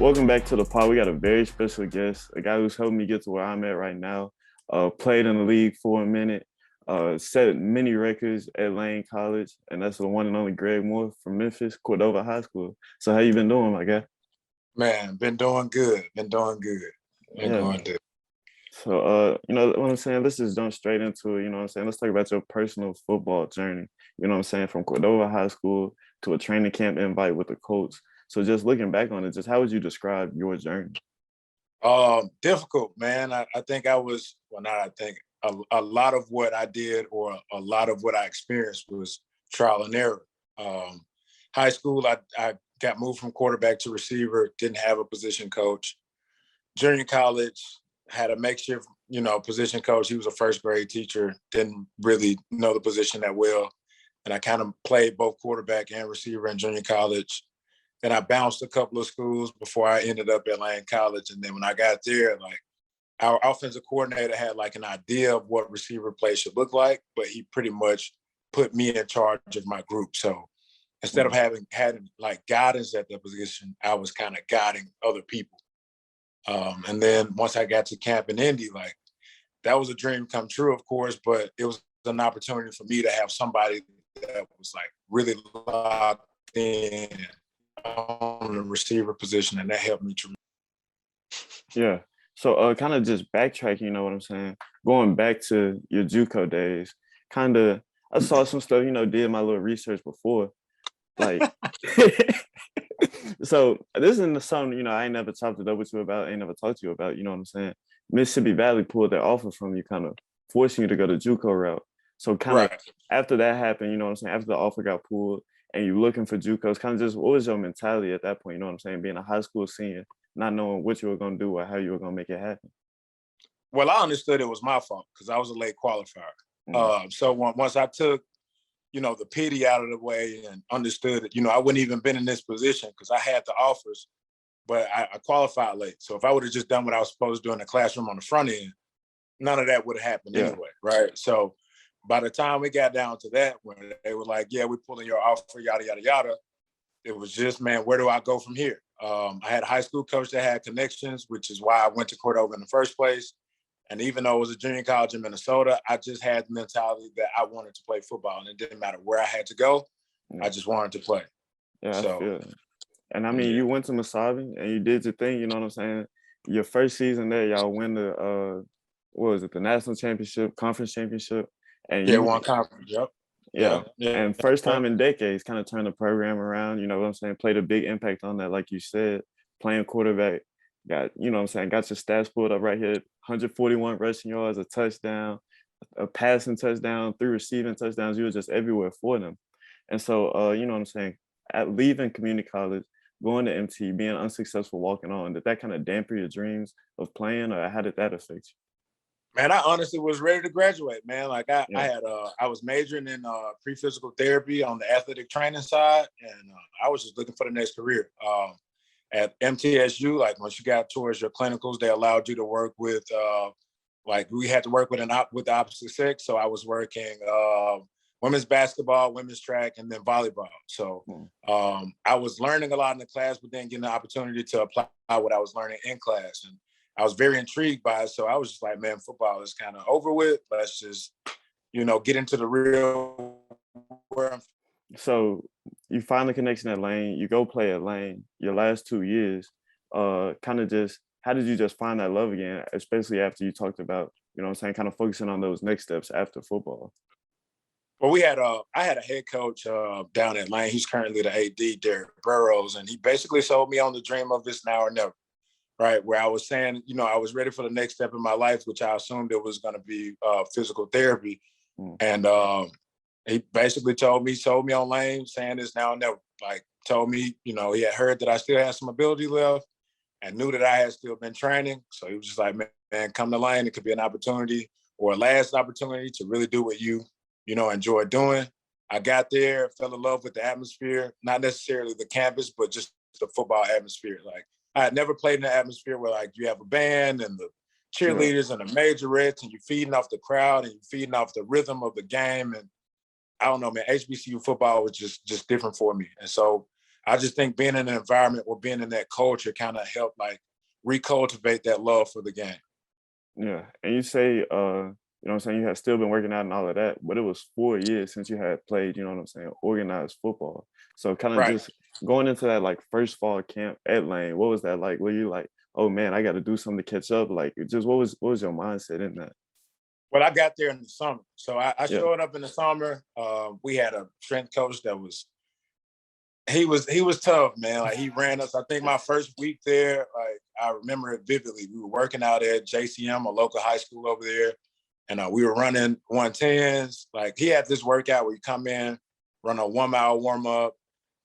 Welcome back to the pod. We got a very special guest, a guy who's helped me get to where I'm at right now. Played in the league for a minute, set many records at Lane College, and that's the one and only Greg Moore from Memphis, Cordova High School. So how you been doing, my guy? Man, been doing good. Been doing Yeah. good. So, what I'm saying? Let's just jump straight into it. You know what I'm saying? Let's talk about your personal football journey. You know what I'm saying? From Cordova High School to a training camp invite with the coach. So just looking back on it, just how would you describe your journey? Difficult, man. I think I was, well, not I think, a lot of what I did or a lot of what I experienced was trial and error. High school, I got moved from quarterback to receiver, didn't have a position coach. Junior college, had a makeshift, position coach. He was a first grade teacher, didn't really know the position that well. And I kind of played both quarterback and receiver in junior college. Then I bounced a couple of schools before I ended up at Lane College. And then when I got there, like our offensive coordinator had like an idea of what receiver play should look like, but he pretty much put me in charge of my group. So instead of having like guidance at the position, I was kind of guiding other people. And then once I got to camp in Indy, like that was a dream come true, of course, but it was an opportunity for me to have somebody that was like really locked in on the receiver position, and that helped me tremendously. Yeah. So kind of just backtracking, you know what I'm saying? Going back to your JUCO days, kind of I saw some stuff, did my little research before. Like so this isn't something, I ain't never chopped it up with you about, ain't never talked to you about, you know what I'm saying? Mississippi Valley pulled their offer from you, kind of forcing you to go the JUCO route. So kind of after that happened, you know what I'm saying, after the offer got pulled and you looking for JUCOs, kind of just what was your mentality at that point, you know what I'm saying, being a high school senior, not knowing what you were going to do or how you were going to make it happen? Well, I understood it was my fault because I was a late qualifier. So once I took, the pity out of the way and understood that, I wouldn't even been in this position because I had the offers, but I qualified late. So if I would have just done what I was supposed to do in the classroom on the front end, none of that would have happened anyway, right? So by the time we got down to that, when they were like, yeah, we're pulling your offer, yada, yada, yada, it was just, man, where do I go from here? I had a high school coach that had connections, which is why I went to Cordova in the first place. And even though it was a junior college in Minnesota, I just had the mentality that I wanted to play football. And it didn't matter where I had to go. I just wanted to play. Yeah, I feel it. And I mean, you went to Masabi and you did your thing, you know what I'm saying? Your first season there, y'all win the, what was it, the national championship, conference championship? And you won conference, yep. Yeah. And first time in decades, kind of turned the program around, you know what I'm saying? Played a big impact on that, like you said, playing quarterback. Got, you know what I'm saying, got your stats pulled up right here, 141 rushing yards, a touchdown, a passing touchdown, 3 receiving touchdowns. You were just everywhere for them. And so, you know what I'm saying, at leaving community college, going to MT, being unsuccessful, walking on, did that kind of dampen your dreams of playing, or how did that affect you? Man, I honestly was ready to graduate, man. Like I was majoring in pre-physical therapy on the athletic training side, and I was just looking for the next career. At MTSU, like once you got towards your clinicals, they allowed you to work with, like we had to work with the opposite sex. So I was working women's basketball, women's track, and then volleyball. So I was learning a lot in the class, but then getting the opportunity to apply what I was learning in class. And I was very intrigued by it. So I was just like, man, football is kind of over with. Let's just, get into the real world. So you find the connection at Lane, you go play at Lane, your last 2 years, kind of just, how did you just find that love again, especially after you talked about, you know what I'm saying, kind of focusing on those next steps after football? Well, I had a head coach down at Lane. He's currently the AD, Derek Burrows, and he basically sold me on the dream of this now or never, right? Where I was saying, I was ready for the next step in my life, which I assumed it was going to be physical therapy. And he basically sold me on Lane, saying this now or never. Like, told me, he had heard that I still had some ability left and knew that I had still been training. So he was just like, man, come to Lane. It could be an opportunity or a last opportunity to really do what you enjoy doing. I got there, fell in love with the atmosphere, not necessarily the campus, but just the football atmosphere. Like, I had never played in an atmosphere where, like, you have a band and the cheerleaders and the majorettes and you're feeding off the crowd and you're feeding off the rhythm of the game. And I don't know, man, HBCU football was just different for me. And so I just think being in an environment or being in that culture kind of helped like recultivate that love for the game. Yeah. And you say, you know what I'm saying, you had still been working out and all of that, but it was 4 years since you had played, you know what I'm saying, organized football. So kind of Right. just going into that like first fall camp at Lane, what was that like? Were you like, oh man, I got to do something to catch up? Like, just what was your mindset in that? Well, I got there in the summer. So I Yeah. showed up in the summer. We had a strength coach that he was tough, man. Like he ran us. I think my first week there, like I remember it vividly. We were working out at JCM, a local high school over there, and we were running 110s. Like he had this workout where you come in, run a 1 mile warm up,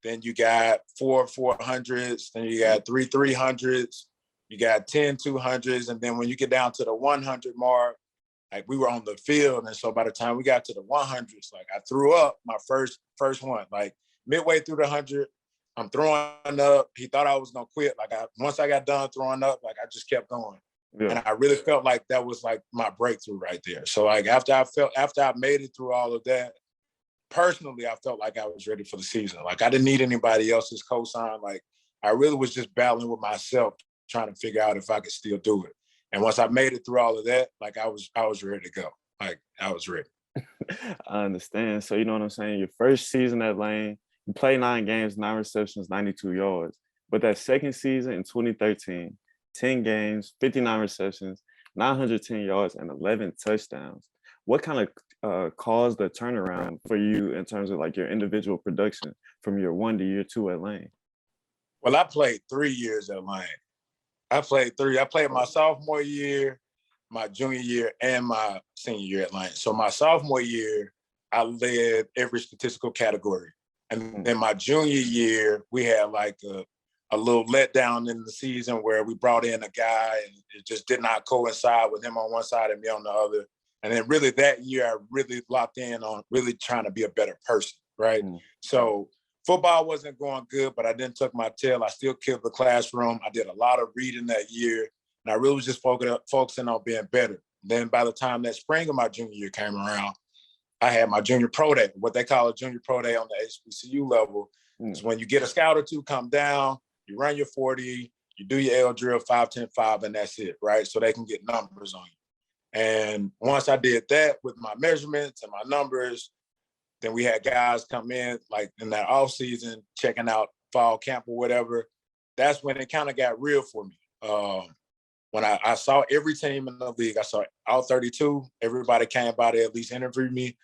then you got 400s, then you got 300s, you got 10 200s, and then when you get down to the 100 mark, like we were on the field, and so by the time we got to the 100s, like I threw up my first one. Like midway through the 100, I'm throwing up. He thought I was gonna quit. Like once I got done throwing up, like I just kept going, Yeah. and I really felt like that was like my breakthrough right there. So like after I made it through all of that, personally, I felt like I was ready for the season. Like I didn't need anybody else's cosign. Like I really was just battling with myself, trying to figure out if I could still do it. And once I made it through all of that, like I was ready to go. Like I was ready. I understand. So you know what I'm saying? Your first season at Lane, you played 9 games, 9 receptions, 92 yards. But that second season in 2013, 10 games, 59 receptions, 910 yards, and 11 touchdowns. What kind of caused the turnaround for you in terms of like your individual production from year 1 to year 2 at Lane? Well, I played 3 years at Lane. I played 3. I played my sophomore year, my junior year, and my senior year at Lane. So my sophomore year, I led every statistical category. And then my junior year, we had like a little letdown in the season where we brought in a guy and it just did not coincide with him on one side and me on the other. And then really that year, I really locked in on really trying to be a better person, right? So football wasn't going good, but I didn't tuck my tail. I still killed the classroom. I did a lot of reading that year, and I really was just focusing on being better. Then by the time that spring of my junior year came around, I had my junior pro day, what they call a junior pro day on the HBCU level. Is when you get a scout or two, come down, you run your 40, you do your L drill, 5, 10, 5, and that's it, right? So they can get numbers on you. And once I did that with my measurements and my numbers, then we had guys come in like in that off season, checking out fall camp or whatever. That's when it kind of got real for me. When I saw every team in the league, I saw all 32, everybody came by to at least interview me.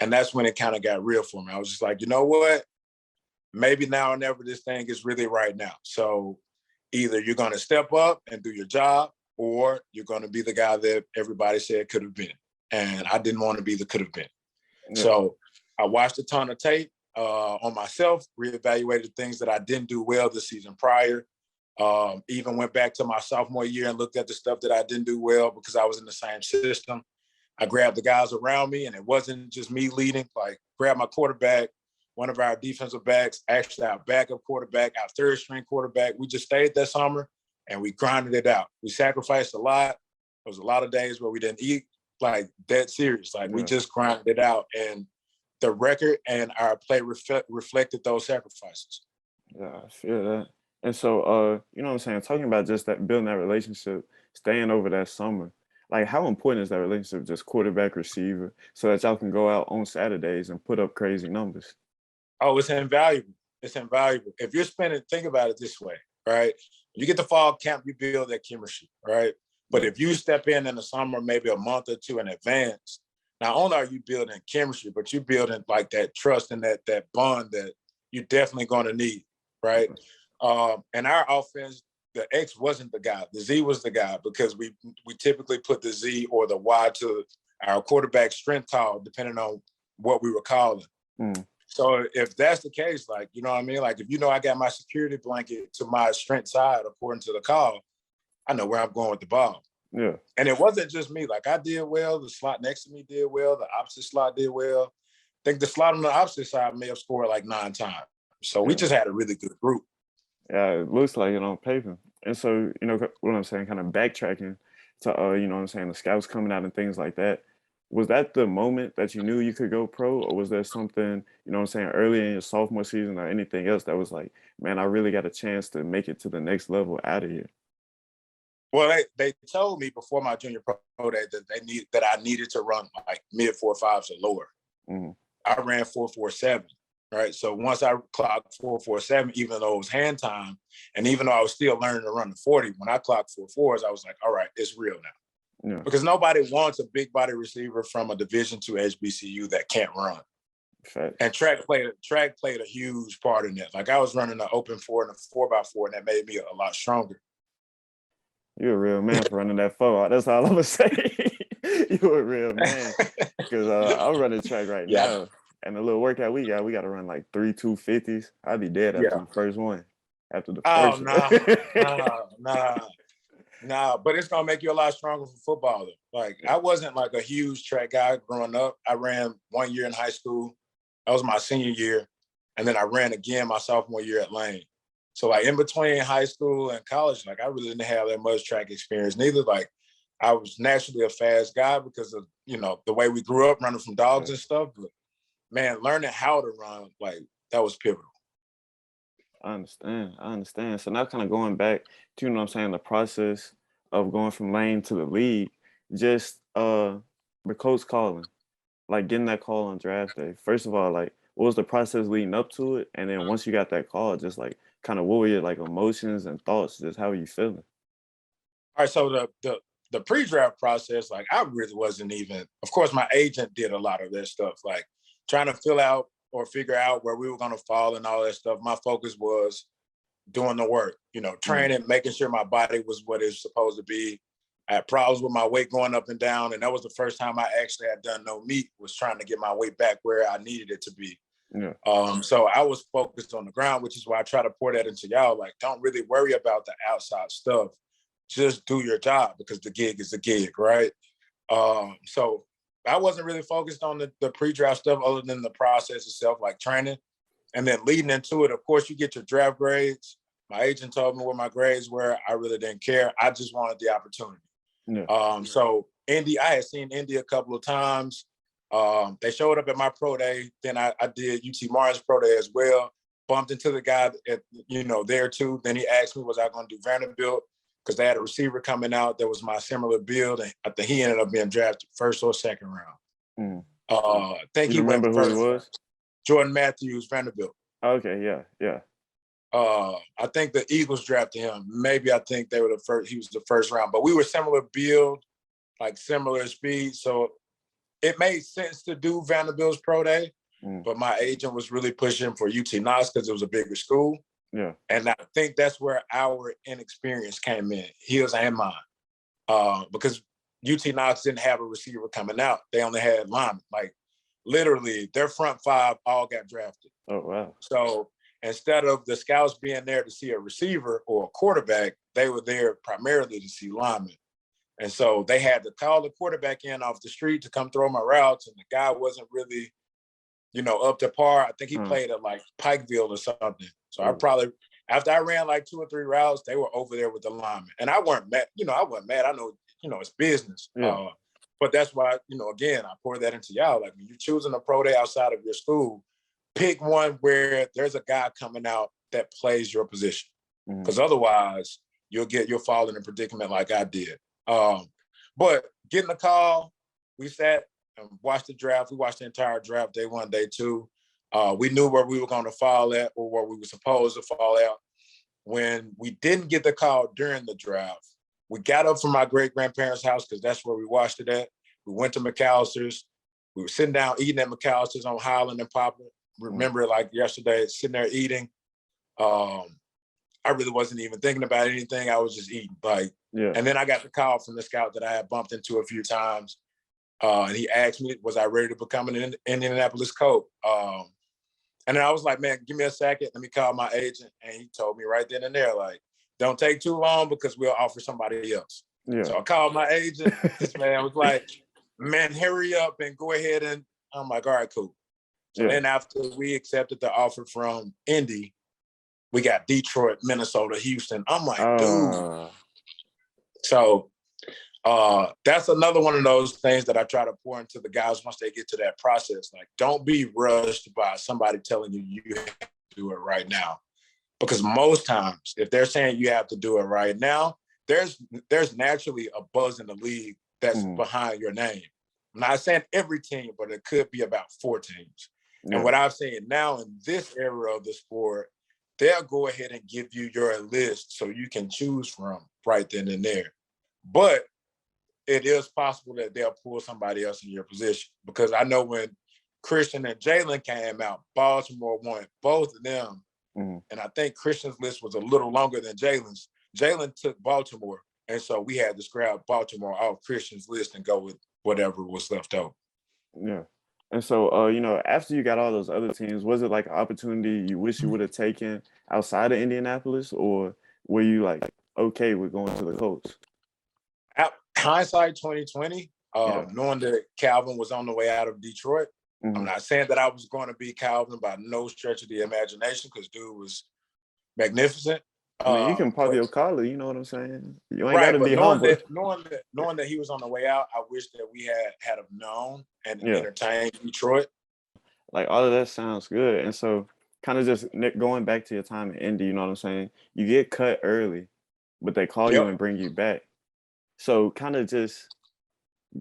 And that's when it kind of got real for me. I was just like, you know what? Maybe now or never this thing is really right now. So either you're going to step up and do your job, or you're going to be the guy that everybody said could have been. And I didn't want to be the could have been. Yeah. So I watched a ton of tape on myself, reevaluated things that I didn't do well the season prior. Even went back to my sophomore year and looked at the stuff that I didn't do well because I was in the same system. I grabbed the guys around me, and it wasn't just me leading. Like, grabbed my quarterback, one of our defensive backs, actually our backup quarterback, our third string quarterback. We just stayed that summer, and we grinded it out. We sacrificed a lot. There was a lot of days where we didn't eat, like, dead serious. Like, we just grinded it out. And the record and our play reflected those sacrifices. Yeah, I feel that. And so, you know what I'm saying, talking about just that, building that relationship, staying over that summer, like how important is that relationship, just quarterback receiver, so that y'all can go out on Saturdays and put up crazy numbers? Oh, it's invaluable. It's invaluable. If you're spending, think about it this way, right? You get to fall camp, you build that chemistry, right? But if you step in the summer, maybe a month or two in advance, not only are you building chemistry, but you're building like that trust and that bond that you're definitely going to need, right? And our offense, the X wasn't the guy, the Z was the guy, because we typically put the Z or the Y to our quarterback strength call, depending on what we were calling. So if that's the case, like, you know what I mean? Like, if you know I got my security blanket to my strength side, according to the call, I know where I'm going with the ball. Yeah. And it wasn't just me. Like, I did well. The slot next to me did well. The opposite slot did well. I think the slot on the opposite side may have scored like 9 times. So we just had a really good group. Yeah, it looks like it on paper. And so, you know what I'm saying, kind of backtracking to, you know what I'm saying, the scouts coming out and things like that. Was that the moment that you knew you could go pro, or was there something, you know what I'm saying, early in your sophomore season or anything else that was like, man, I really got a chance to make it to the next level out of here? Well, they told me before my junior pro day that I needed to run like mid 4.5s or lower. Mhm. I ran 4.47, right? So once I clocked 4.47, even though it was hand time, and even though I was still learning to run the 40, when I clocked 4.4s, I was like, all right, it's real now. Yeah, Because nobody wants a big body receiver from a Division II HBCU that can't run. facts. And track played a huge part in that. Like I was running an open 4 and a 4x4, and that made me a lot stronger. You're a real man for running that forward. That's all I'm gonna say. You're a real man. Because I'm running track right Yeah, now, and the little workout we got to run like 3 250s. I'd be dead after yeah. the first one. After the Oh first no, one. no. But it's gonna make you a lot stronger for football. Though. Like I wasn't like a huge track guy growing up. I ran 1 year in high school. That was my senior year, and then I ran again my sophomore year at Lane. So like in between high school and college, like I really didn't have that much track experience. Neither like I was naturally a fast guy because of the way we grew up running from dogs Yeah, and stuff. But man, learning how to run like that was pivotal. I understand. I understand. So now kind of going back to, you know what I'm saying, the process of going from lane to the league, just the coach calling, like getting that call on draft day. First of all, like what was the process leading up to it? And then once you got that call, just like kind of what were your like emotions and thoughts? Just how were you feeling? All right, so the pre-draft process, like I really wasn't even. Of course, my agent did a lot of that stuff, like trying to fill out or figure out where we were going to fall and all that stuff. My focus was doing the work, Mm, training, making sure my body was what it's supposed to be. I had problems with my weight going up and down, and that was the first time I actually had done no meat. Was trying to get my weight back where I needed it to be. yeah, So I was focused on the ground, which is why I try to pour that into y'all. Like, don't really worry about the outside stuff. Just do your job because the gig is the gig, right? So I wasn't really focused on the pre-draft stuff other than the process itself, like training. And then leading into it, of course, you get your draft grades. My agent told me what my grades were. I really didn't care. I just wanted the opportunity. yeah. So Indy, I had seen Indy a couple of times. They showed up at my pro day. Then I did UT Martin's pro day as well. Bumped into the guy at there too. Then he asked me, was I going to do Vanderbilt? Because they had a receiver coming out that was my similar build. And I think he ended up being drafted first or second round. Mm. I think You he went remember who he first. was? Jordan Matthews, Vanderbilt. Okay, yeah, yeah. I think the Eagles drafted him. Maybe I think they were the first. He was the first round, but we were similar build, like similar speed. So it made sense to do Vanderbilt's pro day. Mm, But my agent was really pushing for UT Knox because it was a bigger school. yeah. And I think that's where our inexperience came in, his and mine. Because UT Knox didn't have a receiver coming out. They only had linemen. Like literally their front five all got drafted. Oh wow. So instead of the scouts being there to see a receiver or a quarterback, they were there primarily to see linemen. And so they had to call the quarterback in off the street to come throw my routes. And the guy wasn't really, up to par. I think he Huh. played at like Pikeville or something. So I Oh, probably, after I ran like 2 or 3 routes, they were over there with the linemen. And I weren't mad. I wasn't mad. I know, it's business. yeah. But that's why, again, I pour that into y'all. Like when you're choosing a pro day outside of your school, pick one where there's a guy coming out that plays your position. Mm, Because otherwise you'll fall in a predicament like I did. But getting the call, we sat and watched the draft. We watched the entire draft, day 1, day 2. We knew where we were going to fall at or where we were supposed to fall out. When we didn't get the call during the draft, we got up from my great-grandparents' house because that's where we watched it at. We went to McAllister's. We were sitting down eating at McAllister's on Highland and Poplar. mm, Remember, like yesterday, sitting there eating. Um, I really wasn't even thinking about anything. I was just eating. yeah. And then I got the call from the scout that I had bumped into a few times. And he asked me, was I ready to become an Indianapolis Colt? And then I was like, man, give me a second. Let me call my agent. And he told me right then and there, like, don't take too long because we'll offer somebody else. Yeah. So I called my agent. This man was like, man, hurry up and go ahead. And I'm like, all right, cool. So Yeah. then after we accepted the offer from Indy, we got Detroit, Minnesota, Houston. I'm like, dude. Uh So That's another one of those things that I try to pour into the guys once they get to that process. Like, don't be rushed by somebody telling you you have to do it right now. Because most times, if they're saying you have to do it right now, there's naturally a buzz in the league that's behind your name. I'm not saying every team, but it could be about 4 teams. Yeah. And what I'm saying now in this era of the sport, they'll go ahead and give you your list so you can choose from right then and there. But it is possible that they'll pull somebody else in your position, because I know when Christian and Jalen came out, Baltimore wanted both of them. And I think Christian's list was a little longer than Jalen's. Jalen took Baltimore, and so we had to scrap Baltimore off Christian's list and go with whatever was left over. Yeah. And so, after you got all those other teams, was it like an opportunity you wish you would have taken outside of Indianapolis, or were you like okay with going to the Colts? Hindsight 2020, Yeah. knowing that Calvin was on the way out of Detroit, I'm not saying that I was going to be Calvin by no stretch of the imagination, because dude was magnificent. I mean, you can pop your collar, you know what I'm saying? You ain't Right, got to but be humble. knowing that he was on the way out, I wish that we had have known and Yeah. entertained Detroit. Like, all of that sounds good. And so, kind of just going back to your time in Indy, you know what I'm saying? You get cut early, but they call you Yep. and bring you back. So, kind of just,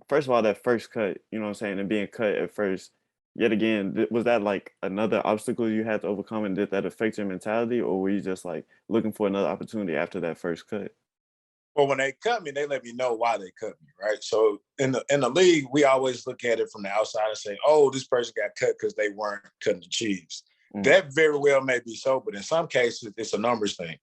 first of all, that first cut, you know what I'm saying, and being cut at first, yet again, was that like another obstacle you had to overcome, and did that affect your mentality, or were you just like looking for another opportunity after that first cut? Well, when they cut me, they let me know why they cut me, right? So in the league, we always look at it from the outside and say, "Oh, this person got cut because they weren't cutting the cheese." That very well may be so, but in some cases, it's a numbers thing.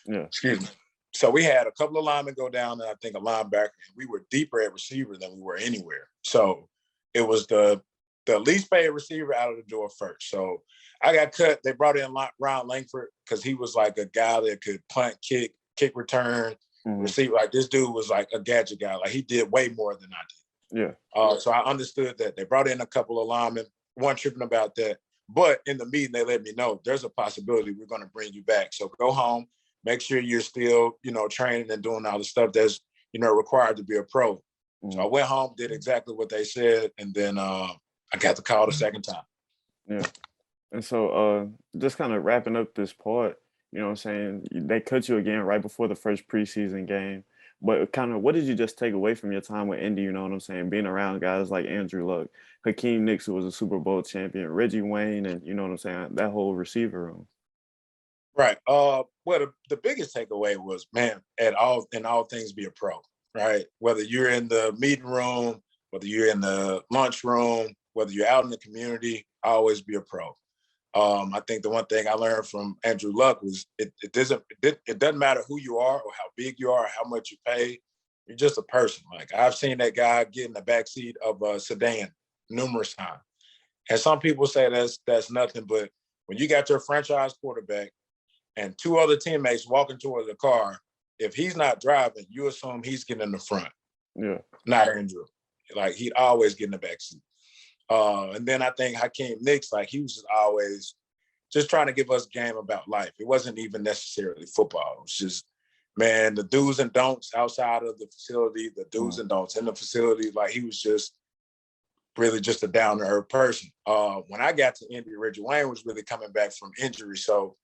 Yeah. Excuse me. So we had a couple of linemen go down, and I think a linebacker, and we were deeper at receiver than we were anywhere. So it was the least paid receiver out of the door first. So I got cut. They brought in Ron Langford because he was like a guy that could punt, kick return, receive. Like, this dude was like a gadget guy. Like, he did way more than I Yeah. did. So I understood that. They brought in a couple of linemen, one tripping about that. But in the meeting, they let me know there's a possibility we're going to bring you back. So go home, make sure you're still, training and doing all the stuff that's, required to be a pro. So I went home, did exactly what they said, and then I got the call the second time. Yeah. And so, just kind of wrapping up this part, you know what I'm saying? They cut you again right before the first preseason game. But kind of, what did you just take away from your time with Indy? You know what I'm saying? Being around guys like Andrew Luck, Hakeem Nicks, who was a Super Bowl champion, Reggie Wayne, and you know what I'm saying? That whole receiver room. Right. Well, the biggest takeaway was, man, in all things, be a pro, right? Whether you're in the meeting room, whether you're in the lunch room, whether you're out in the community, always be a pro. I think the one thing I learned from Andrew Luck was it doesn't matter who you are or how big you are or how much you pay. You're just a person. Like, I've seen that guy get in the backseat of a sedan numerous times. And some people say that's nothing, but when you got your franchise quarterback and 2 other teammates walking towards the car, if he's not driving, you assume he's getting in the front. Yeah. Not Andrew. Like, he'd always get in the backseat. And then I think Hakeem Nicks, like, he was just always just trying to give us a game about life. It wasn't even necessarily football. It was just, man, the do's and don'ts outside of the facility, the do's and don'ts in the facility. Like, he was just really just a down-to-earth person. When I got to Indy, Reggie Wayne was really coming back from injury, so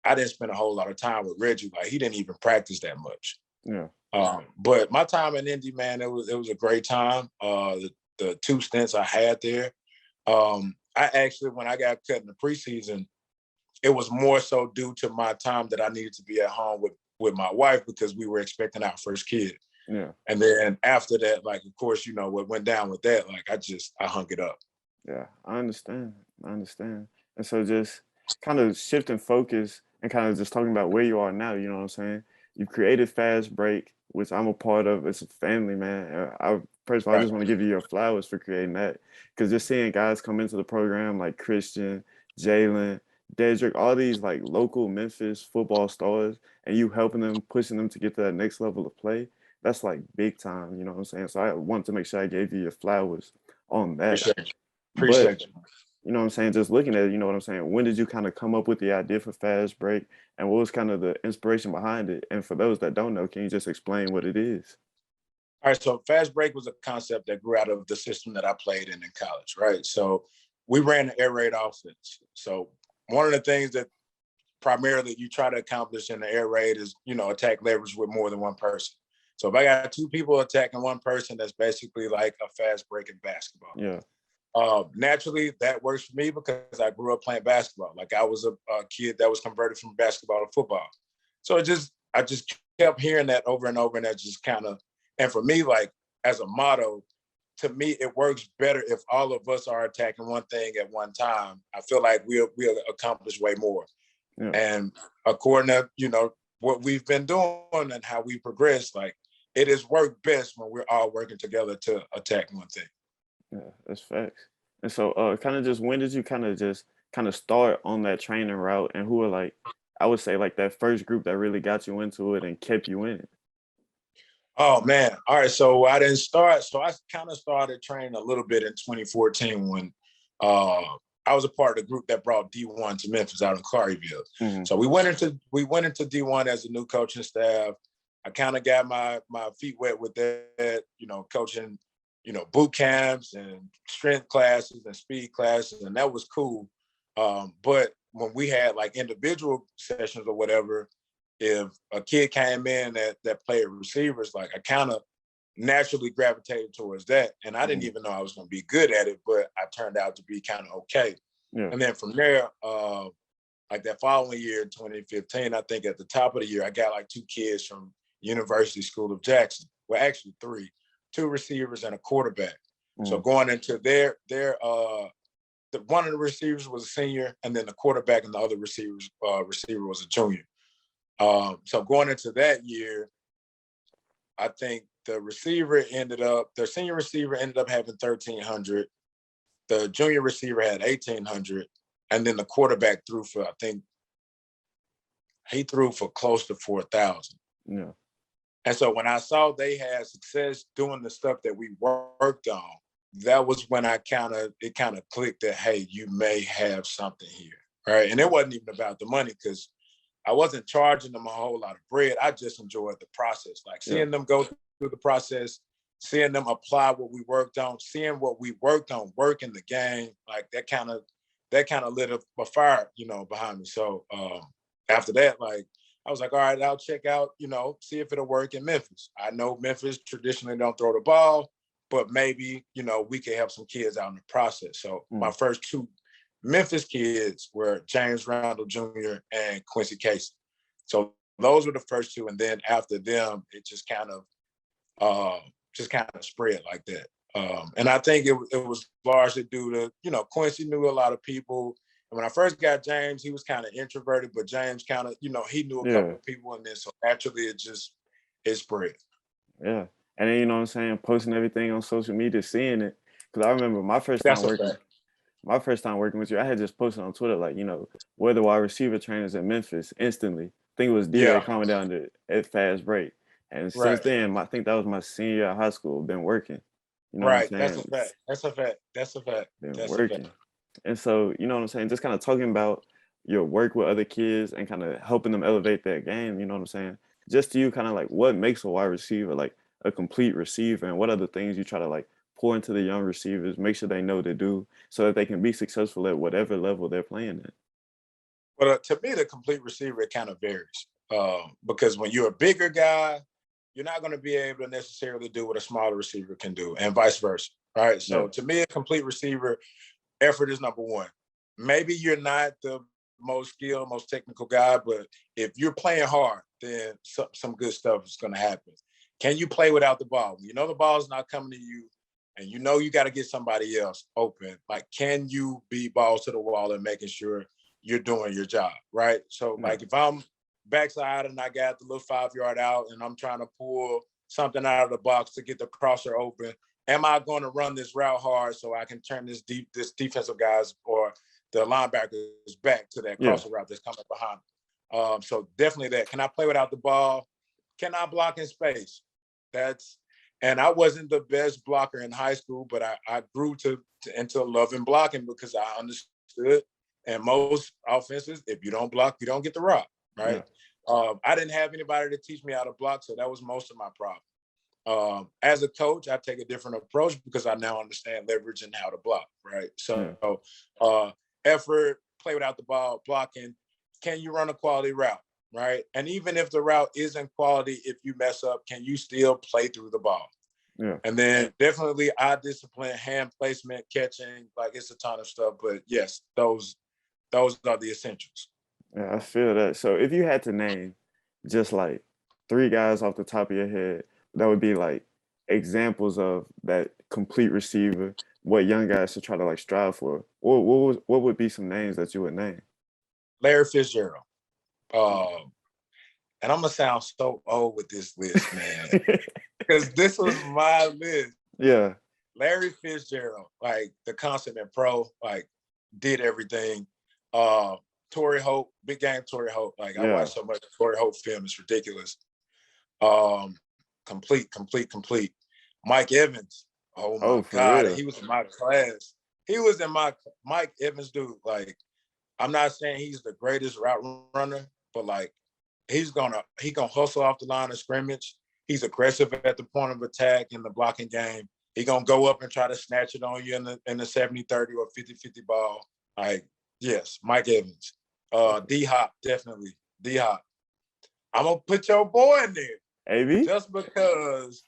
I didn't spend a whole lot of time with Reggie. Like, he didn't even practice that much. Yeah. But my time in Indy, man, it was a great time. The 2 stints I had there. I actually, when I got cut in the preseason, it was more so due to my time that I needed to be at home with my wife, because we were expecting our first kid. Yeah. And then after that, like, of course, what went down with that, like, I hung it up. Yeah, I understand. And so, just kind of shifting focus and kind of just talking about where you are now, you know what I'm saying? You've created Fastbreak, which I'm a part of. It's a family, man. First of all, I just want to give you your flowers for creating that, because just seeing guys come into the program like Christian, Jalen, Dedrick, all these like local Memphis football stars, and you helping them, pushing them to get to that next level of play, that's like big time, you know what I'm saying? So I want to make sure I gave you your flowers on that. But Appreciate you. you know what I'm saying, just looking at it, you know what I'm saying, when did you kind of come up with the idea for Fastbreak, and what was kind of the inspiration behind it? And for those that don't know, can you just explain what it is? All right, so fast break was a concept that grew out of the system that I played in college, right? So we ran the air raid offense. So one of the things that primarily you try to accomplish in the air raid is, attack leverage with more than one person. So if I got two people attacking one person, that's basically like a fast break in basketball. Yeah. Naturally, that works for me because I grew up playing basketball. Like I was a kid that was converted from basketball to football. So I just kept hearing that over and over, and that just kind of, and for me, like as a motto, to me, it works better if all of us are attacking one thing at one time. I feel like we'll accomplish way more. Yeah. And according to, what we've been doing and how we progress, like it has worked best when we're all working together to attack one thing. Yeah, that's facts. And so, kind of just when did you kind of start on that training route, and who were like, I would say like that first group that really got you into it and kept you in it? Oh man. All right. So I didn't start. So I kind of started training a little bit in 2014 when I was a part of the group that brought D1 to Memphis out in Carterville. Hmm. So we went into D1 as a new coaching staff. I kind of got my feet wet with that, coaching, boot camps and strength classes and speed classes, and that was cool. But when we had like individual sessions or whatever, if a kid came in that played receivers, like I kind of naturally gravitated towards that. And I didn't Hmm. even know I was going to be good at it, but I turned out to be kind of okay. Yeah. And then from there, like that following year in 2015, I think at the top of the year, I got like two kids from University School of Jackson. Well, actually three, two receivers and a quarterback. So Hmm. going into one of the receivers was a senior, and then the quarterback and the other receiver was a junior. So going into that year, I think the senior receiver ended up having 1,300. The junior receiver had 1,800. And then the quarterback threw for, I think he threw for close to 4,000. Yeah. And so when I saw they had success doing the stuff that we worked on, that was when it kind of clicked that, hey, you may have something here. Right. And it wasn't even about the money because I wasn't charging them a whole lot of bread. I just enjoyed the process, like Yeah. seeing them go through the process, seeing them apply what we worked on, seeing what we worked on work in the game. Like that kind of lit a fire, behind me. So after that, like I was like, all right, I'll check out, see if it'll work in Memphis. I know Memphis traditionally don't throw the ball, but maybe, we can help some kids out in the process. So my first two Memphis kids were James Randall Jr. and Quincy Casey. So those were the first two. And then after them, it just kind of spread like that. And I think it was largely due to, Quincy knew a lot of people. And when I first got James, he was kind of introverted, but James kind of, he knew a couple Yeah. of people. And then so naturally it spread. Yeah. And then, you know what I'm saying, posting everything on social media, seeing it. Because I remember That's a fact. my first time working with you, I had just posted on Twitter, like, we're the wide receiver trainers in Memphis instantly. I think it was DII Yeah, coming down to at Fastbreak. And since right. then, I think that was my senior year of high school, been working. You know what I'm Right. That's a saying? fact. That's a fact. That's a fact. Been That's a fact. working. And so, you know what I'm saying? Just kind of talking about your work with other kids and kind of helping them elevate their game, you know what I'm saying? Just to you, kind of like what makes a wide receiver like a complete receiver, and what are the things you try to like pour into the young receivers, make sure they know to do so that they can be successful at whatever level they're playing at. But to me, the complete receiver, it kind of varies because when you're a bigger guy, you're not going to be able to necessarily do what a smaller receiver can do, and vice versa. Right. Yeah. So to me, a complete receiver effort is number one. Maybe you're not the most skilled, most technical guy, but if you're playing hard, then some good stuff is going to happen. Can you play without the ball? You know the ball's not coming to you, and you got to get somebody else open. Like, can you be balls to the wall and making sure you're doing your job, right? So, Yeah. like, if I'm backside and I got the little 5-yard out and I'm trying to pull something out of the box to get the crosser open, am I going to run this route hard so I can turn this defensive guys or the linebackers back to that Yeah. crosser route that's coming behind? So definitely that. Can I play without the ball? Can I block in space? And I wasn't the best blocker in high school, but I grew into loving blocking because I understood. And most offenses, if you don't block, you don't get the rock, right? Yeah. I didn't have anybody to teach me how to block, so that was most of my problem. As a coach, I take a different approach because I now understand leverage and how to block, right? So effort, play without the ball, blocking. Can you run a quality route, right? And even if the route isn't quality, if you mess up, can you still play through the ball? Yeah. And then definitely eye discipline, hand placement, catching, like it's a ton of stuff. But yes, those are the essentials. Yeah, I feel that. So if you had to name just like 3 guys off the top of your head, that would be like examples of that complete receiver, what young guys should try to like strive for. What would be some names that you would name? Larry Fitzgerald. And I'm gonna sound so old with this list, man, because this was my list. Yeah. Larry Fitzgerald, like the consummate pro, like did everything. Torrey Hope, big game Torrey Hope. Like I watched so much Torrey Hope film, it's ridiculous. Complete. Mike Evans. Oh my God, real? he was in my class. He was in my Mike Evans, dude. Like, I'm not saying he's the greatest route runner, but like he gonna hustle off the line of scrimmage. He's aggressive at the point of attack in the blocking game. He gonna go up and try to snatch it on you in the 70-30 or 50-50 ball. Like, yes, Mike Evans. D Hop, definitely. D Hop. I'm gonna put your boy in there. AB? Just because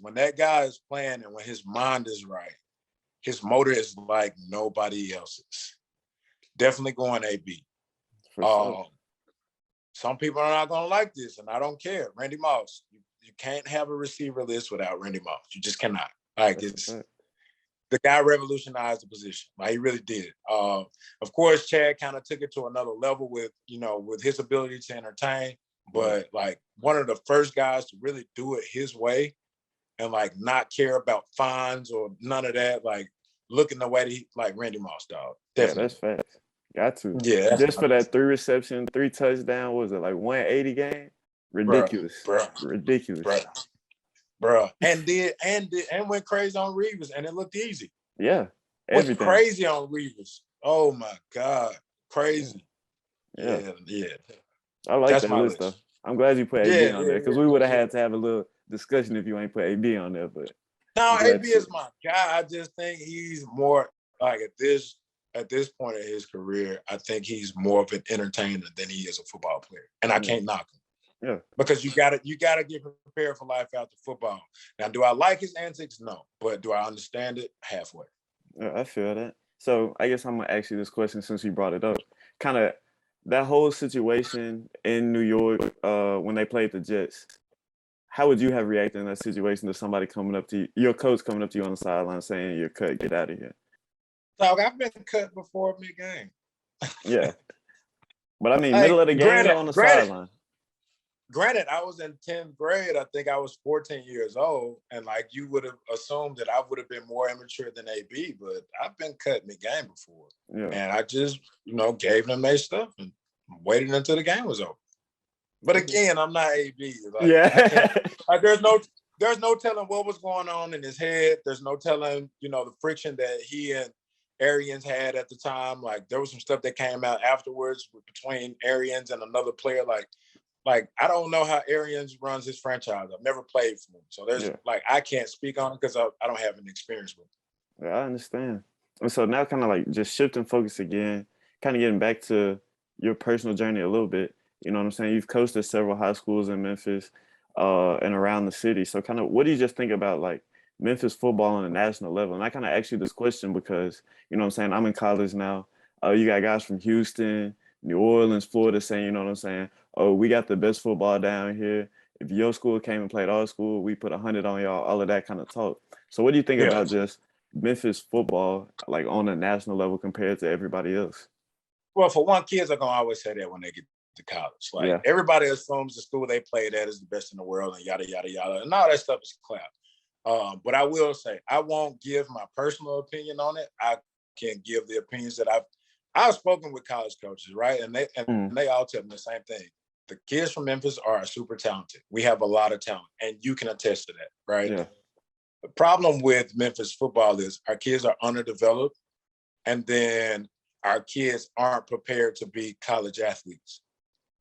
when that guy is playing and when his mind is right, his motor is like nobody else's. Definitely going AB. Sure. Some people are not going to like this, and I don't care. Randy Moss. You can't have a receiver list without Randy Moss. You just cannot. Like, the guy revolutionized the position. Like, he really did. Of course, Chad kind of took it to another level with his ability to entertain. But like one of the first guys to really do it his way and like not care about fines or none of that, like looking the way that like Randy Moss, dog. Definitely. Yeah, that's facts. Got to. Yeah. Just for that 3 reception, 3 touchdown, was it like 180 game? Ridiculous. Ridiculous. Bro. And went crazy on Reeves and it looked easy. Yeah. Everything. Went crazy on Reeves. Oh my God. Crazy. Yeah. I like that list though. I'm glad you put AB on there because we would have had to have a little discussion if you ain't put AB on there. But no, AB is my guy. I just think he's more like at this point in his career, I think he's more of an entertainer than he is a football player, and I can't knock him. Yeah, because you gotta get prepared for life after football. Now, do I like his antics? No, but do I understand it? Halfway. Yeah, I feel that. So I guess I'm gonna ask you this question since you brought it up. Kind of that whole situation in New York when they played the Jets. How would you have reacted in that situation to somebody coming up to you, your coach coming up to you on the sideline saying you're cut, get out of here? Dog, I've been cut before mid-game. Yeah. But I mean, middle of the game on the sideline. Granted, I was in 10th grade. I think I was 14 years old. And like you would have assumed that I would have been more immature than AB, but I've been cut mid-game before. Yeah. And I just, gave them their stuff and waited until the game was over. But again, I'm not AB. Like, there's no telling what was going on in his head. There's no telling, the friction that he and Arians had at the time. Like, there was some stuff that came out afterwards between Arians and another player. Like I don't know how Arians runs his franchise. I've never played for him. So there's I can't speak on it because I don't have an experience with it. Yeah, I understand. And so now kind of like just shifting focus again, kind of getting back to your personal journey a little bit. You know what I'm saying? You've coached at several high schools in Memphis and around the city. So kind of what do you just think about like Memphis football on a national level? And I kind of ask you this question because, you know what I'm saying, I'm in college now. You got guys from Houston, New Orleans, Florida saying, you know what I'm saying, oh, we got the best football down here. If your school came and played our school, we put 100 on y'all, all of that kind of talk. So what do you think about just Memphis football, like on a national level compared to everybody else? Well, for one, kids are going to always say that when they get to college. Like everybody assumes the school they played at is the best in the world and yada, yada, yada. And all that stuff is crap. But I will say, I won't give my personal opinion on it. I can give the opinions that I've spoken with college coaches, right? And they all tell me the same thing. The kids from Memphis are super talented. We have a lot of talent, and you can attest to that, right? Yeah. The problem with Memphis football is our kids are underdeveloped, and then our kids aren't prepared to be college athletes.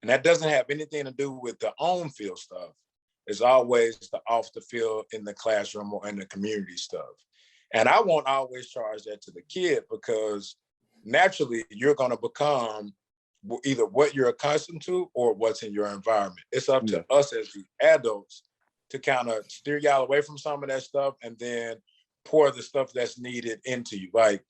And that doesn't have anything to do with the on-field stuff. It's always the off the field, in the classroom, or in the community stuff. And I won't always charge that to the kid, because naturally you're going to become either what you're accustomed to or what's in your environment. It's up to us as the adults to kind of steer y'all away from some of that stuff and then pour the stuff that's needed into you. Like,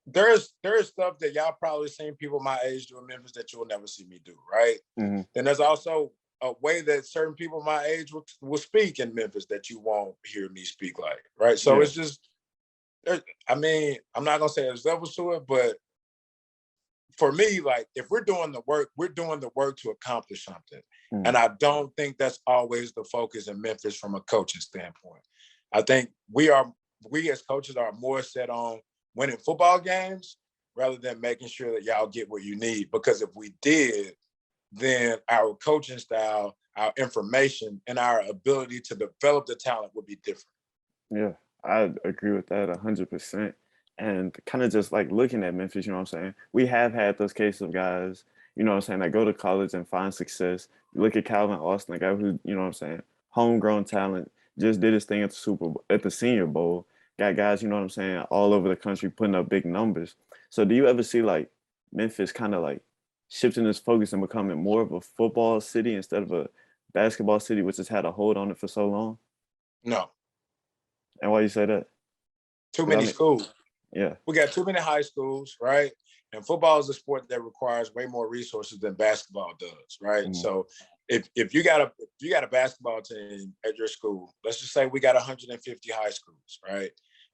there's stuff that y'all probably seen people my age do in Memphis that you'll never see me do, right? Mm-hmm. Then there's also a way that certain people my age will speak in Memphis that you won't hear me speak like, right? So it's just, I mean, I'm not gonna say there's levels to it, but for me, like, if we're doing the work to accomplish something. Mm-hmm. And I don't think that's always the focus in Memphis from a coaching standpoint. I think we as coaches are more set on winning football games rather than making sure that y'all get what you need. Because if we did, then our coaching style, our information, and our ability to develop the talent would be different. Yeah, I agree with that 100%. And kind of just like looking at Memphis, you know what I'm saying? We have had those cases of guys, you know what I'm saying, that go to college and find success. Look at Calvin Austin, a guy who, you know what I'm saying, homegrown talent, just did his thing at the Senior Bowl. Got guys, you know what I'm saying, all over the country putting up big numbers. So do you ever see like Memphis kind of like shifting its focus and becoming more of a football city instead of a basketball city, which has had a hold on it for so long? No. And why you say that? Too many schools. Yeah. We got too many high schools, right? And football is a sport that requires way more resources than basketball does, right? Mm-hmm. So if you got a basketball team at your school, let's just say we got 150 high schools, right?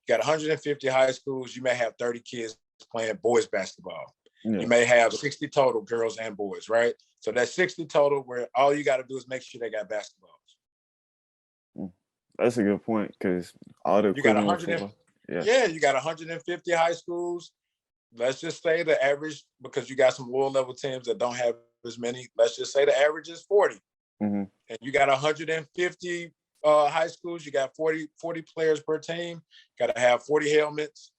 You got 150 high schools, you may have 30 kids playing boys basketball. Yeah. You may have 60 total, girls and boys, right? So that's 60 total, where all you got to do is make sure they got basketballs. That's a good point, because all the you got 100. Yeah, you got 150 high schools. Let's just say the average, because you got some lower level teams that don't have as many. Let's just say the average is 40, mm-hmm. And you got 150 high schools. You got 40 players per team. Got to have 40 helmets.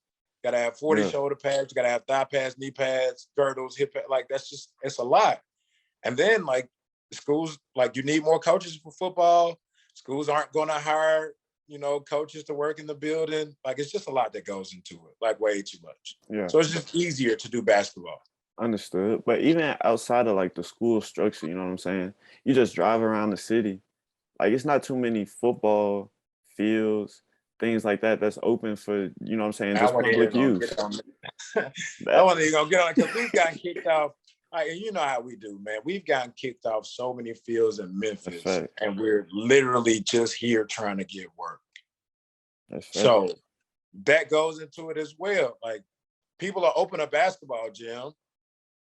Got to have 40 shoulder pads. You got to have thigh pads, knee pads, girdles, hip pads. Like, it's a lot. And then, like, schools, like, you need more coaches for football. Schools aren't going to hire, coaches to work in the building. Like, it's just a lot that goes into it, like way too much. Yeah. So it's just easier to do basketball. Understood. But even outside of like the school structure, you know what I'm saying? You just drive around the city. Like, it's not too many football fields, things like that that's open for, you know what I'm saying, just public use. I wasn't even going to get on it, because we've gotten kicked off. And you know how we do, man. We've gotten kicked off so many fields in Memphis, and we're literally just here trying to get work. So that goes into it as well. Like, people are open a basketball gym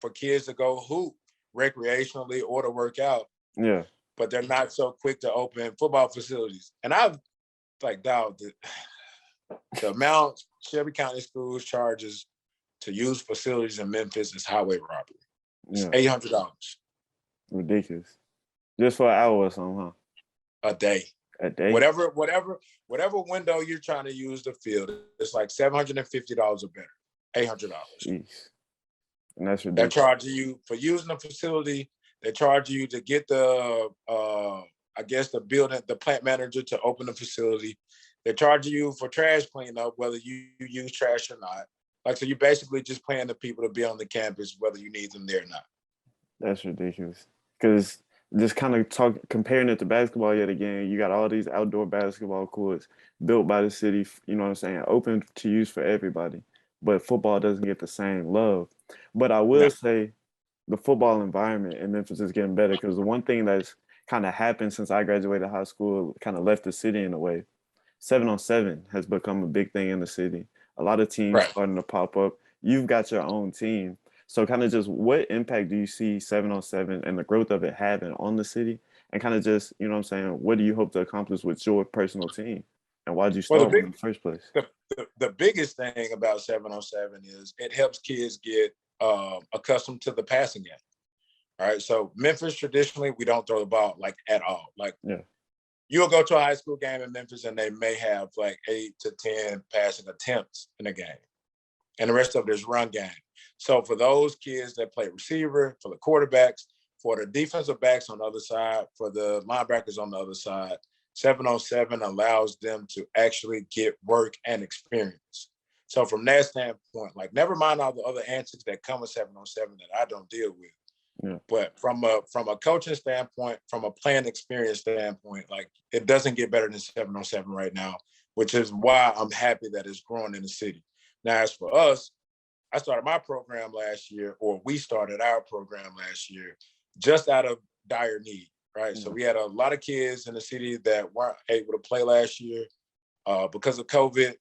for kids to go hoop recreationally or to work out. Yeah. But they're not so quick to open football facilities. And I've dog, the amount Shelby County Schools charges to use facilities in Memphis is highway robbery. It's $800. Ridiculous. Just for an hour or something, huh? A day. A day? Whatever window you're trying to use the field, it's like $750 or better. $800. Jeez. And that's ridiculous. They're charging you for using the facility. They charge you to get the plant manager to open the facility. They're charging you for trash cleanup, whether you use trash or not. Like, so you basically just paying the people to be on the campus, whether you need them there or not. That's ridiculous. Because just kind of comparing it to basketball yet again, you got all these outdoor basketball courts built by the city, you know what I'm saying, open to use for everybody. But football doesn't get the same love. But I will say the football environment in Memphis is getting better, because the one thing that's kind of happened since I graduated high school, kind of left the city in a way, 7-on-7 has become a big thing in the city. A lot of teams starting to pop up. You've got your own team. So kind of just what impact do you see 7-on-7 and the growth of it having on the city? And kind of just, you know what I'm saying, what do you hope to accomplish with your personal team? And why did you start in the first place? The biggest thing about 7-on-7 is it helps kids get accustomed to the passing game. All right. So Memphis, traditionally, we don't throw the ball like at all. Like, you'll go to a high school game in Memphis and they may have like 8 to 10 passing attempts in a game. And the rest of it is run game. So for those kids that play receiver, for the quarterbacks, for the defensive backs on the other side, for the linebackers on the other side, 7-on-7 allows them to actually get work and experience. So from that standpoint, like never mind all the other antics that come with 7-on-7 that I don't deal with. Yeah. But from a coaching standpoint, from a playing experience standpoint, like it doesn't get better than 7-on-7 right now, which is why I'm happy that it's growing in the city. Now, as for us, I started my program last year, or we started our program last year, just out of dire need, right? So we had a lot of kids in the city that weren't able to play last year because of COVID.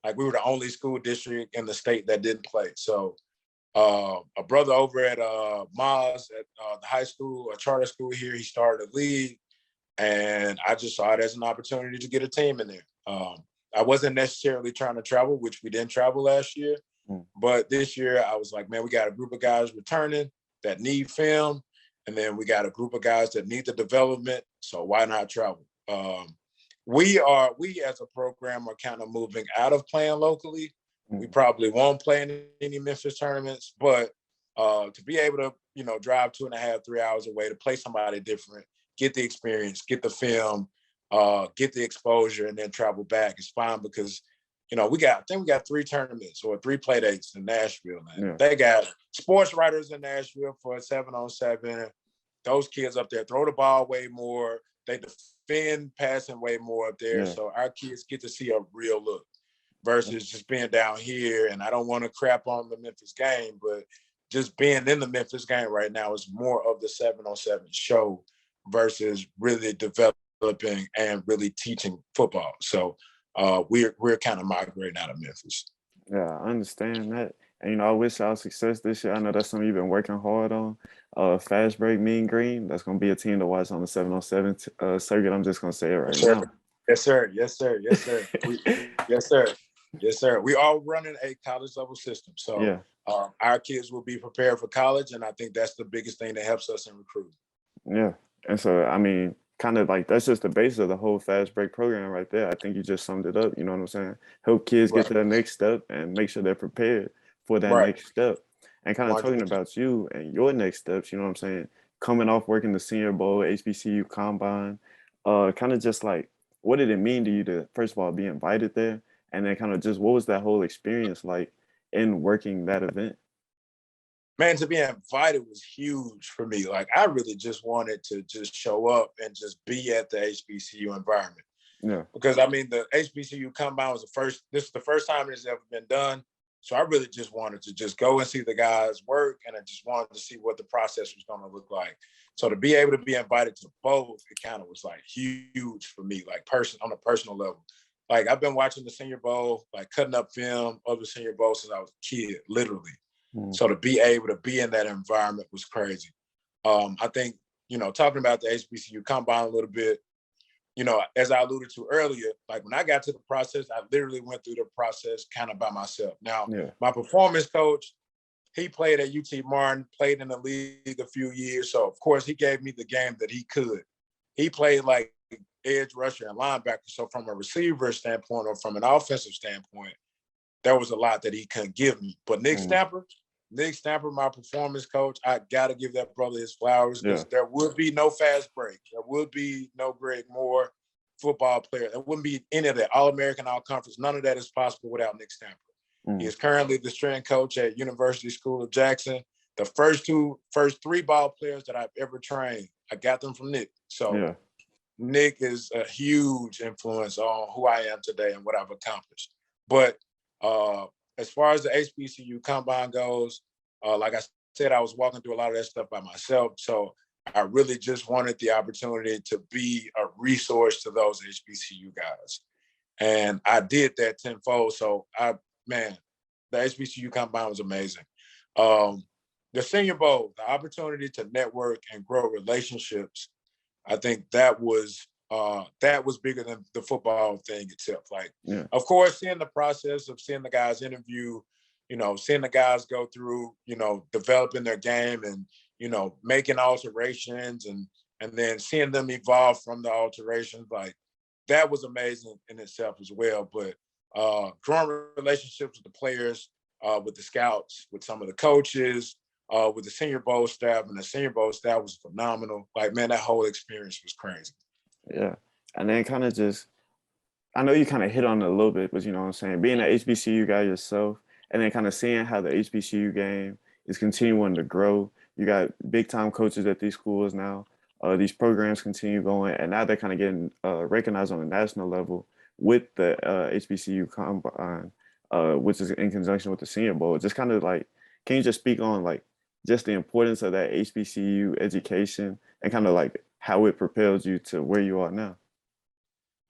Like we were the only school district in the state that didn't play. So a brother over at Maz at the high school, a charter school here, he started a league, and I just saw it as an opportunity to get a team in there. I wasn't necessarily trying to travel, which we didn't travel last year. But this year I was like, man, we got a group of guys returning that need film. And then we got a group of guys that need the development. So why not travel? We as a program are kind of moving out of playing locally. We probably won't play in any Memphis tournaments, but to be able to, drive 2.5, 3 hours away to play somebody different, get the experience, get the film, get the exposure, and then travel back is fine because we got 3 tournaments or 3 play dates in Nashville, man. Yeah. They got sports writers in Nashville for 7-on-7. Those kids up there throw the ball way more. They defend passing way more up there. Yeah. So our kids get to see a real look versus just being down here. And I don't want to crap on the Memphis game, but just being in the Memphis game right now is more of the 7-on-7 show versus really developing and really teaching football. So we're kind of migrating out of Memphis. Yeah, I understand that. And, I wish y'all success this year. I know that's something you've been working hard on. Fastbreak, Mean Green, that's going to be a team to watch on the 7-on-7 circuit. I'm just going to say it right now. Yes, sir. Yes, sir. Yes, sir. Yes, sir. Yes, sir. We are running a college level system. So our kids will be prepared for college. And I think that's the biggest thing that helps us in recruiting. Yeah. And so, I mean, kind of like that's just the base of the whole Fast Break program right there. I think you just summed it up. You know what I'm saying? Help kids get to the next step and make sure they're prepared for that next step. And kind of talking about you and your next steps, you know what I'm saying? Coming off working the Senior Bowl, HBCU Combine, kind of just like, what did it mean to you to, first of all, be invited there? And then kind of just what was that whole experience like in working that event? Man, to be invited was huge for me. Like, I really just wanted to just show up and just be at the HBCU environment. Yeah. Because, I mean, the HBCU Combine was this is the first time it's ever been done. So I really just wanted to just go and see the guys work, and I just wanted to see what the process was going to look like. So to be able to be invited to both, it kind of was like huge for me, like on a personal level. Like, I've been watching the Senior Bowl, like cutting up film of the Senior Bowl since I was a kid, literally. So to be able to be in that environment was crazy. I think, talking about the HBCU Combine a little bit, as I alluded to earlier, like when I got to the process, I literally went through the process kind of by myself. Now, my performance coach, he played at UT Martin, played in the league a few years. So, of course, he gave me the game that he could. He played like edge rusher and linebacker. So from a receiver standpoint or from an offensive standpoint, there was a lot that he couldn't give me. But Nick Stamper, my performance coach, I got to give that brother his flowers because there would be no fast break. There would be no Greg Moore football player. There wouldn't be any of that. All-American, all-conference. None of that is possible without Nick Stamper. He is currently the strength coach at University School of Jackson. The first 3 ball players that I've ever trained, I got them from Nick. So Nick is a huge influence on who I am today and what I've accomplished. But as far as the HBCU Combine goes, like I said, I was walking through a lot of that stuff by myself. So I really just wanted the opportunity to be a resource to those HBCU guys. And I did that tenfold. So the HBCU Combine was amazing. The Senior Bowl, the opportunity to network and grow relationships, I think that was bigger than the football thing itself. Like, of course, seeing the process of seeing the guys interview, seeing the guys go through, developing their game and, making alterations and then seeing them evolve from the alterations, like that was amazing in itself as well. But growing relationships with the players, with the scouts, with some of the coaches, with the Senior Bowl staff, and the Senior Bowl staff was phenomenal. Like, man, that whole experience was crazy. Yeah. And then kind of just, I know you kind of hit on it a little bit, but you know what I'm saying? Being an HBCU guy yourself, and then kind of seeing how the HBCU game is continuing to grow. You got big time coaches at these schools now. These programs continue going, and now they're kind of getting recognized on a national level with the HBCU Combine, which is in conjunction with the Senior Bowl. Just kind of like, can you just speak on like just the importance of that HBCU education and kind of like how it propels you to where you are now?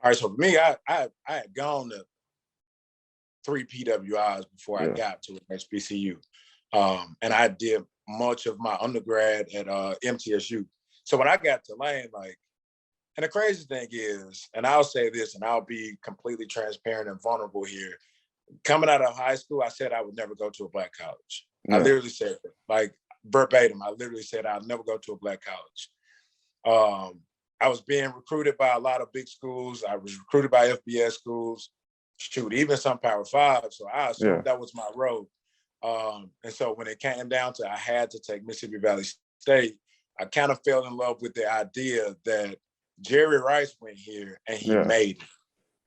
All right, so for me, I had gone to 3 PWIs before I got to HBCU. And I did much of my undergrad at MTSU. So when I got to Lane, like, and the crazy thing is, and I'll say this, and I'll be completely transparent and vulnerable here. Coming out of high school, I said I would never go to a Black college. I literally said it, like verbatim. I literally said I'd never go to a Black college. I was being recruited by a lot of big schools. I was recruited by FBS schools, shoot, even some Power Five. So I assumed that was my road. And so when it came down to I had to take Mississippi Valley State, I kind of fell in love with the idea that Jerry Rice went here and he made it.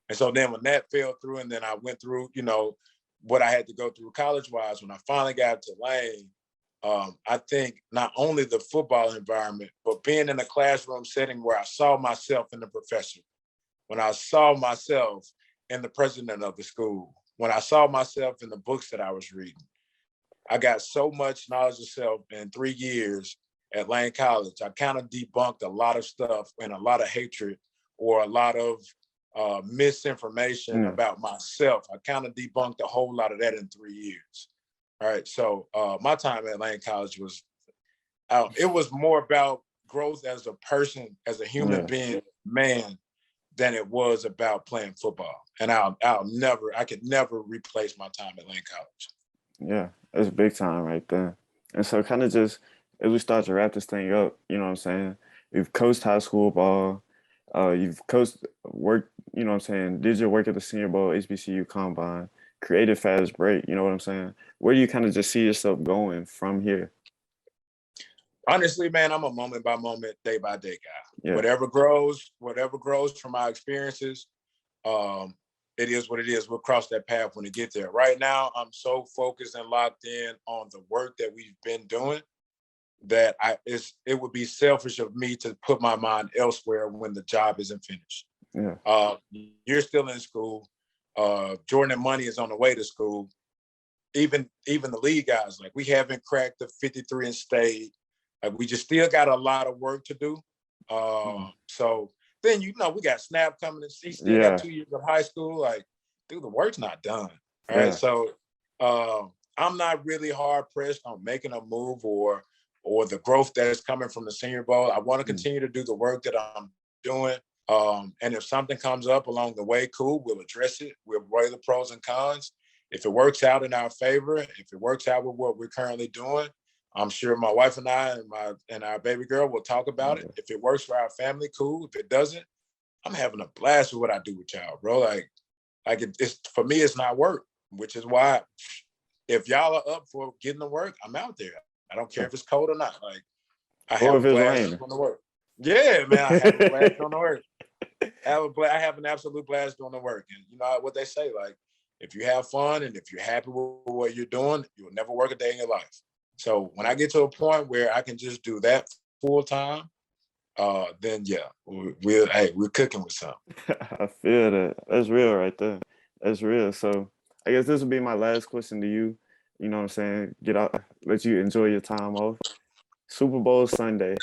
And so then when that fell through, and then I went through, you know, what I had to go through college-wise, when I finally got to Lane, I think not only the football environment, but being in a classroom setting where I saw myself in the professor, when I saw myself in the president of the school, when I saw myself in the books that I was reading, I got so much knowledge of self in 3 years at Lane College. I kind of debunked a lot of stuff and a lot of hatred or a lot of misinformation about myself. I kind of debunked a whole lot of that in 3 years. All right, so my time at Lane College was, it was more about growth as a person, as a human being, man, than it was about playing football. And I could never replace my time at Lane College. Yeah, it's big time right there. And so kind of just, as we start to wrap this thing up, you know what I'm saying? You've coached high school ball, you've coached work, you know what I'm saying, did your work at the Senior Bowl, HBCU Combine, created Fastbreak, you know what I'm saying? Where do you kind of just see yourself going from here? Honestly, man, I'm a moment by moment, day by day guy. Yeah. Whatever grows from my experiences, it is what it is. We'll cross that path when we get there. Right now, I'm so focused and locked in on the work that we've been doing that it would be selfish of me to put my mind elsewhere when the job isn't finished. Yeah. You're still in school. Jordan and Money is on the way to school. Even the league guys, like, we haven't cracked the 53 in state. Like, we just still got a lot of work to do. So then, you know, we got Snap coming and he still got 2 years of high school. Like, dude, the work's not done. All right. So I'm not really hard pressed on making a move or the growth that is coming from the Senior Bowl. I want to continue to do the work that I'm doing. And if something comes up along the way, cool, we'll address it. We'll weigh the pros and cons. If it works out in our favor, if it works out with what we're currently doing, I'm sure my wife and I and our baby girl will talk about it. If it works for our family, cool. If it doesn't, I'm having a blast with what I do with y'all, bro. Like it's for me, it's not work, which is why if y'all are up for getting the work, I'm out there. I don't care if it's cold or not. Like, I have a blast doing the work. Yeah, man, I have a blast doing the work. I have an absolute blast doing the work. And you know what they say, like, if you have fun and if you're happy with what you're doing, you'll never work a day in your life. So when I get to a point where I can just do that full time, then we're cooking with something. I feel that. That's real right there. That's real. So I guess this will be my last question to you. You know what I'm saying? Get out, let you enjoy your time off. Super Bowl Sunday.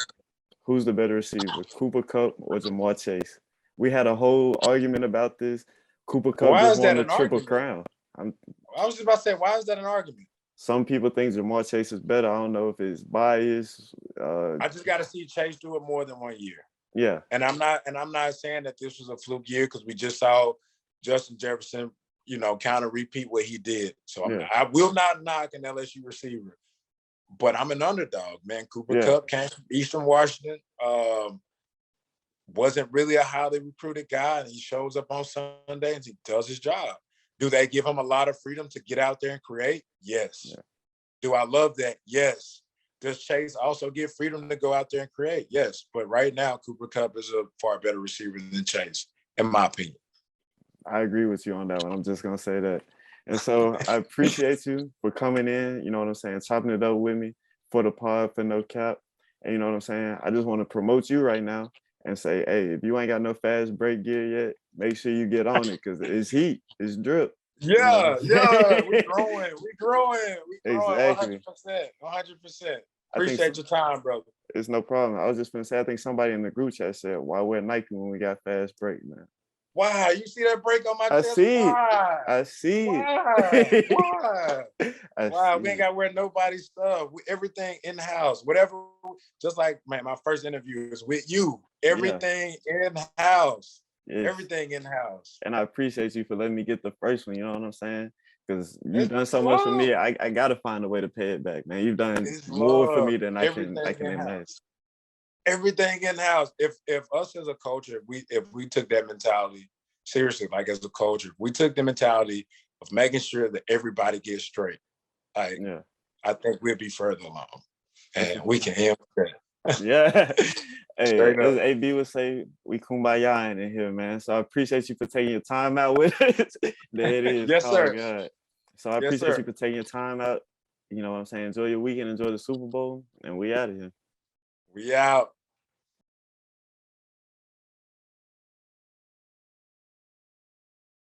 Who's the better receiver, Cooper Kupp or Jamar Chase? We had a whole argument about this. Cooper Kupp just won the Triple Crown. I was just about to say, why is that an argument? Some people think Jamar Chase is better. I don't know if it's bias. I just got to see Chase do it more than 1 year. Yeah. And I'm not saying that this was a fluke year, because we just saw Justin Jefferson, you know, kind of repeat what he did. So I will not knock an LSU receiver, but I'm an underdog, man. Cooper Kupp came from Eastern Washington. Wasn't really a highly recruited guy, and he shows up on Sunday and he does his job. Do they give him a lot of freedom to get out there and create? Yes. Yeah. Do I love that? Yes. does Chase also get freedom to go out there and create? Yes, but right now Cooper Kupp is a far better receiver than Chase, in my opinion. I agree with you on that one. I'm just gonna say that. And so I appreciate you for coming in, you know what I'm saying, chopping it up with me for the pod for No Cap. And you know what I'm saying? I just want to promote you right now and say, hey, if you ain't got no fast break gear yet, make sure you get on it because it's heat, it's drip. You know We growing, we growing, exactly. 100%, 100%. I think Appreciate your time, brother. It's no problem. I was just gonna say, I think somebody in the group chat said, why wear Nike when we got fast break, man? Why? You see that break on my I chest? see it. Why? I see Why? it. Why? Why? We ain't got to wear nobody's stuff. Everything in-house. Whatever. Just like, man, my first interview is with you. Everything in-house. Yes. Everything in-house. And I appreciate you for letting me get the first one, you know what I'm saying? Because you've done so much for me. I gotta find a way to pay it back, man. You've done more for me than I can imagine. Everything in-house. If us as a culture, if we took that mentality seriously, like as a culture, we took the mentality of making sure that everybody gets straight. I think we'll be further along, and we can end with that. Yeah. Hey, as AB would say, we kumbaya in here, man. So I appreciate you for taking your time out with us. There it is. Yes, sir. God. So I appreciate you for taking your time out. You know what I'm saying? Enjoy your weekend, enjoy the Super Bowl, and we out of here. We out.